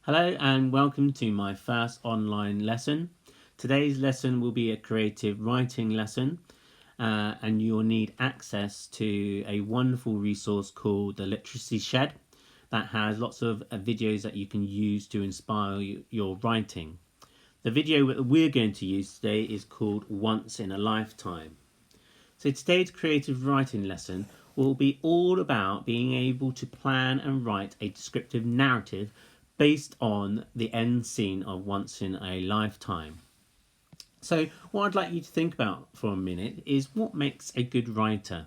Hello and welcome to my first online lesson. Today's lesson will be a creative writing lesson and you'll need access to a wonderful resource called the Literacy Shed that has lots of videos that you can use to inspire your writing. The video that we're going to use today is called Once in a Lifetime. So today's creative writing lesson will be all about being able to plan and write a descriptive narrative based on the end scene of Once in a Lifetime. So what I'd like you to think about for a minute is what makes a good writer.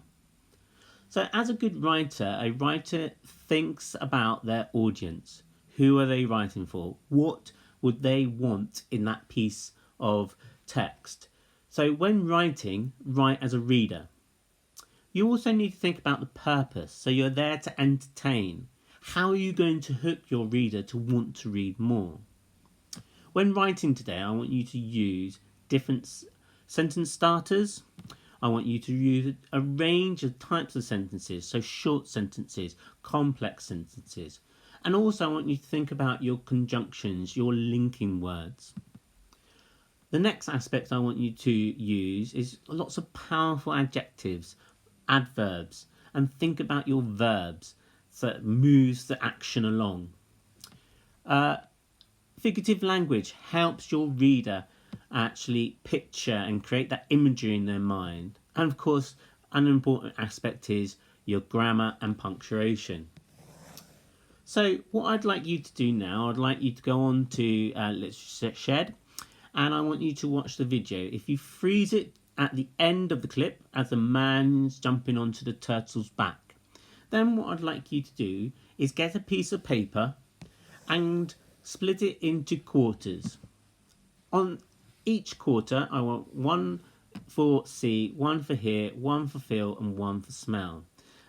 So as a good writer, a writer thinks about their audience. Who are they writing for? What would they want in that piece of text? So when writing, write as a reader. You also need to think about the purpose. So you're there to entertain. How are you going to hook your reader to want to read more? When writing today, I want you to use different sentence starters. I want you to use a range of types of sentences, so short sentences, complex sentences. And also I want you to think about your conjunctions, your linking words. The next aspect I want you to use is lots of powerful adjectives, adverbs, and think about your verbs that moves the action along. Figurative language helps your reader actually picture and create that imagery in their mind. And of course, an important aspect is your grammar and punctuation. So what I'd like you to do now, I'd like you to go on to Literacy Shed, and I want you to watch the video. If you freeze it at the end of the clip as the man's jumping onto the turtle's back, then what I'd like you to do is get a piece of paper and split it into quarters. On each quarter, I want one for see, one for hear, one for feel, and one for smell.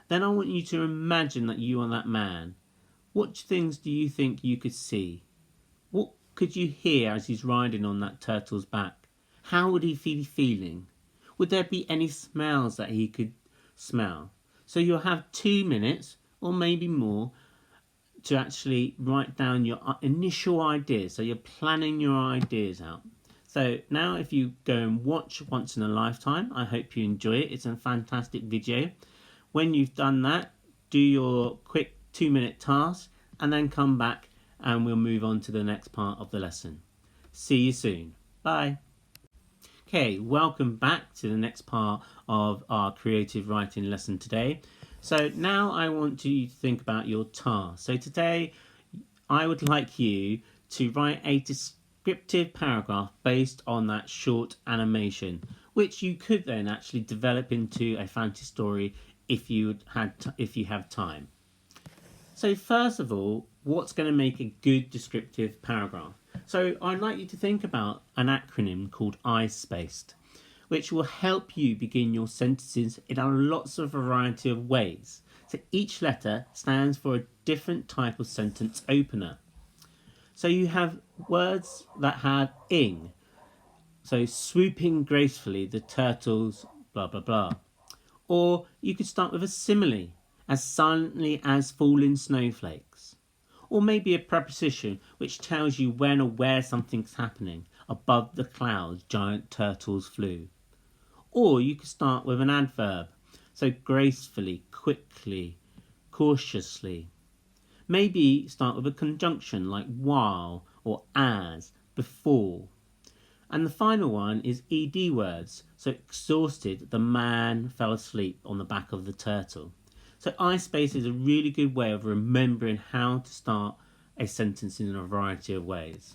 Then I want you to imagine that you are that man. What things do you think you could see? What could you hear as he's riding on that turtle's back? How would he be feeling? Would there be any smells that he could smell? So you'll have 2 minutes or maybe more to actually write down your initial ideas. So you're planning your ideas out. So now if you go and watch Once in a Lifetime, I hope you enjoy it. It's a fantastic video. When you've done that, do your quick 2-minute task and then come back and we'll move on to the next part of the lesson. See you soon. Bye. Okay, welcome back to the next part of our creative writing lesson today. So now I want you to think about your task. So today I would like you to write a descriptive paragraph based on that short animation, which you could then actually develop into a fantasy story if you have time. So first of all, what's going to make a good descriptive paragraph? So I'd like you to think about an acronym called I-spaced, which will help you begin your sentences in lots of variety of ways. So each letter stands for a different type of sentence opener. So you have words that have ing, so swooping gracefully the turtles, blah blah blah. Or you could start with a simile, as silently as falling snowflakes. Or maybe a preposition which tells you when or where something's happening. Above the clouds, giant turtles flew. Or you could start with an adverb, so gracefully, quickly, cautiously. Maybe start with a conjunction like while or as, before. And the final one is ed words, so exhausted, the man fell asleep on the back of the turtle. So I-space is a really good way of remembering how to start a sentence in a variety of ways.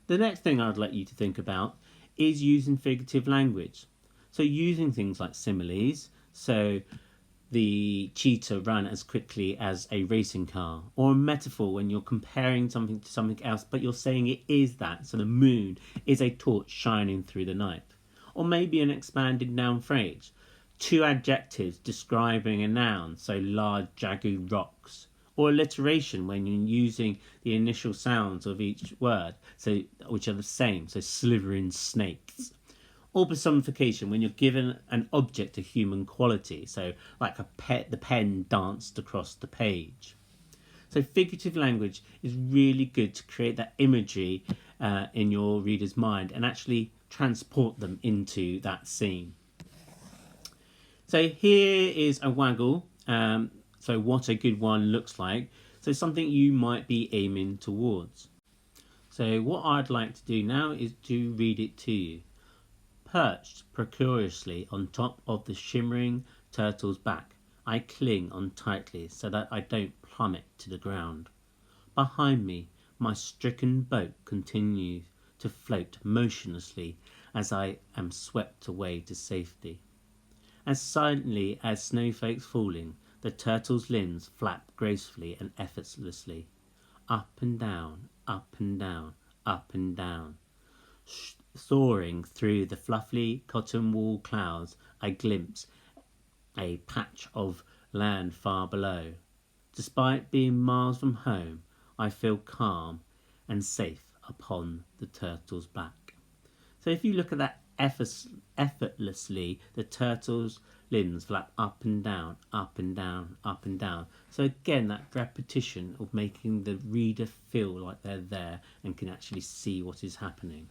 The next thing I'd like you to think about is using figurative language. So using things like similes, so the cheetah ran as quickly as a racing car, or a metaphor when you're comparing something to something else, but you're saying it is that, so the moon is a torch shining through the night. Or maybe an expanded noun phrase. 2 adjectives describing a noun, so large jagged rocks. Or alliteration when you're using the initial sounds of each word, so which are the same, so slithering snakes. Or personification when you're given an object of human quality, so like the pen danced across the page. So So figurative language is really good to create that imagery in your reader's mind and actually transport them into that scene. So here is a waggle. So what a good one looks like. So something you might be aiming towards. So what I'd like to do now is to read it to you. Perched precariously on top of the shimmering turtle's back, I cling on tightly so that I don't plummet to the ground. Behind me, my stricken boat continues to float motionlessly as I am swept away to safety. As silently as snowflakes falling, the turtle's limbs flap gracefully and effortlessly. Up and down, up and down, up and down. Soaring through the fluffy cotton wool clouds, I glimpse a patch of land far below. Despite being miles from home, I feel calm and safe upon the turtle's back. So if you look at that effortlessly, the turtle's limbs flap up and down, up and down, up and down. So again, that repetition of making the reader feel like they're there and can actually see what is happening.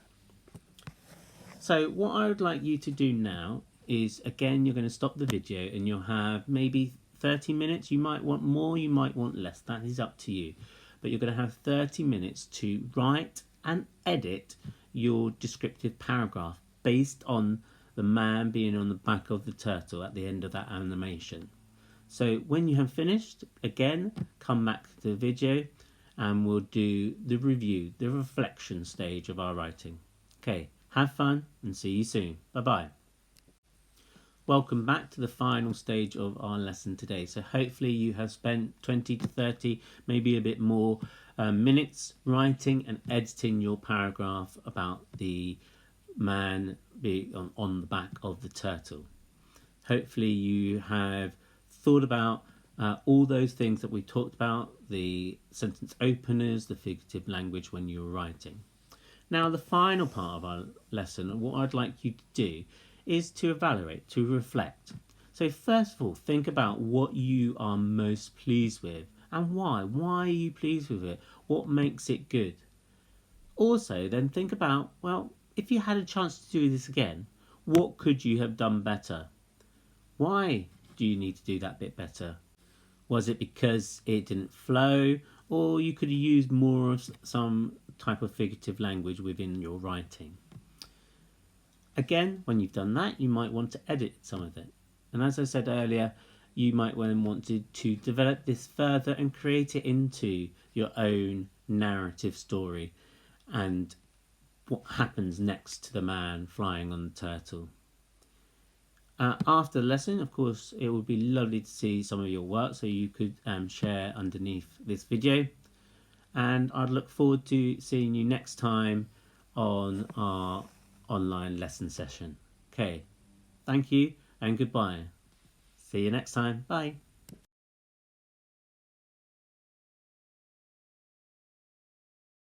So what I would like you to do now is, again, you're going to stop the video and you'll have maybe 30 minutes. You might want more, you might want less. That is up to you. But you're going to have 30 minutes to write and edit your descriptive paragraph based on the man being on the back of the turtle at the end of that animation. So when you have finished, again, come back to the video and we'll do the review, the reflection stage of our writing. Okay, have fun and see you soon. Bye-bye. Welcome back to the final stage of our lesson today. So hopefully you have spent 20 to 30, maybe a bit more minutes writing and editing your paragraph about the man being on the back of the turtle. Hopefully you have thought about all those things that we talked about, the sentence openers, the figurative language when you're writing. Now the final part of our lesson, what I'd like you to do is to evaluate, to reflect. So first of all, think about what you are most pleased with and why. Why are you pleased with it? What makes it good? Also, then think about, well, if you had a chance to do this again, what could you have done better? Why do you need to do that bit better? Was it because it didn't flow, or you could have used more of some type of figurative language within your writing? Again, when you've done that, you might want to edit some of it. And as I said earlier, you might want to develop this further and create it into your own narrative story and what happens next to the man flying on the turtle. After the lesson, of course, it would be lovely to see some of your work, so you could share underneath this video. And I'd look forward to seeing you next time on our online lesson session. Okay, thank you and goodbye. See you next time. Bye.